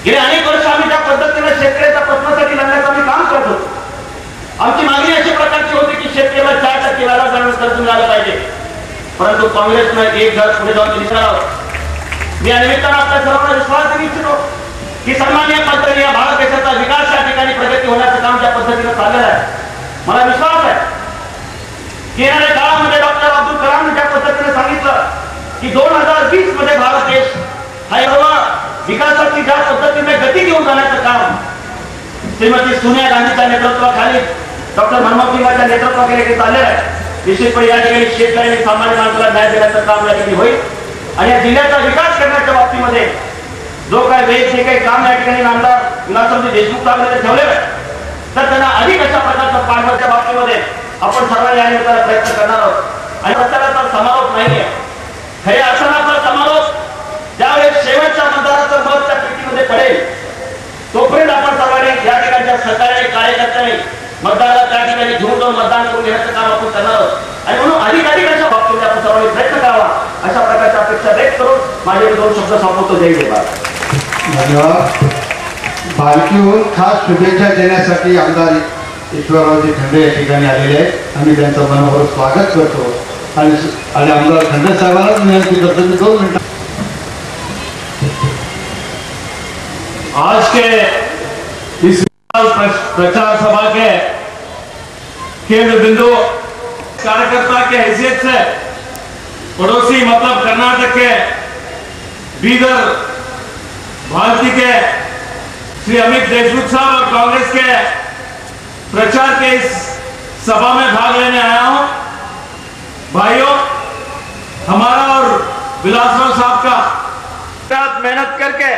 गेले अनेक वर्ष आम्ही ज्या पद्धतीने शेतकऱ्याच्या प्रश्नासाठी लढण्याचं आम्ही काम करत होतो, आमची मागणी अशा प्रकारची होती की शेतकऱ्याला 4% व्याजानं कर्ज मिळालं पाहिजे, परंतु काँग्रेसनं एक घर पुढे जाऊन दिसणार. मी या निमित्तानं आपल्या सर्वांना विश्वास देऊ इच्छितो की सन्माननीय पंतप्रधान या भारत देशाचा विकास या ठिकाणी प्रगती होण्याचं काम ज्या पद्धतीने चाललेलं आहे, मला विश्वास आहे की येणाऱ्या काळामध्ये डॉक्टर अब्दुल कलाम ज्या पद्धतीने सांगितलं की 2020 मध्ये भारत देश हा विकासाची ज्या पद्धतीने गती घेऊन जाण्याचं काम श्रीमती सोनिया गांधीच्या नेतृत्वाखाली डॉक्टर मनमोहन सिंगांच्या नेतृत्वाखाली चाललेलं आहे. निश्चितपणे या ठिकाणी शेतकऱ्यांनी सामान्य माणसाला न्याय देण्याचं काम या ठिकाणी होईल आणि या जिल्ह्याचा विकास करण्याच्या बाबतीमध्ये जो काय जे काही काम या ठिकाणी आमदार विलासरावजी देशमुख साहेबांनी ठेवलेलं आहे तर त्यांना अधिक अशा प्रकारचं पाठबळाच्या बाबतीमध्ये आपण सर्वांनी या निमित्तानं प्रयत्न करणार आहोत. आणि प्रचाराचा समारोप नाहीये, खरे अर्थाचा समारोप ज्यावेळेस शेवटच्या मतदाराचं मत त्या पेटीमध्ये पडेल तोपर्यंत आपण सर्वांनी या ठिकाणच्या सहकार्याने कार्यकर्त्यांनी मतदाराला त्या ठिकाणी घेऊन जाऊन मतदान करून घेण्याचं काम आपण करणार आहोत आणि म्हणून अधिक अशा बाबतीमध्ये आपण सर्वांनी प्रयत्न करावा अशा प्रकारच्या अपेक्षा व्यक्त करून माझे 2 शब्द संपवतो. जय जय. धन्यवाद. बालकीहून खास शुभेच्छा देण्यासाठी आमदार ईश्वररावजी खंडे या ठिकाणी आलेले आहेत. आम्ही त्यांचं मनोभावे स्वागत करतो आणि आमदार खंडे साहेबांनाच विनंती करतो की 2 मिनिटं. आज के इस प्रचार सभा के केंद्र बिंदु कार्यकर्ता के हैसियत से पड़ोसी मतलब कर्नाटक के बीदर भारती के श्री अमित देशमुख साहब और कांग्रेस के प्रचार के इस सभा में भाग लेने आया हूं. भाइयों, हमारा और विलासराव साहब का मेहनत करके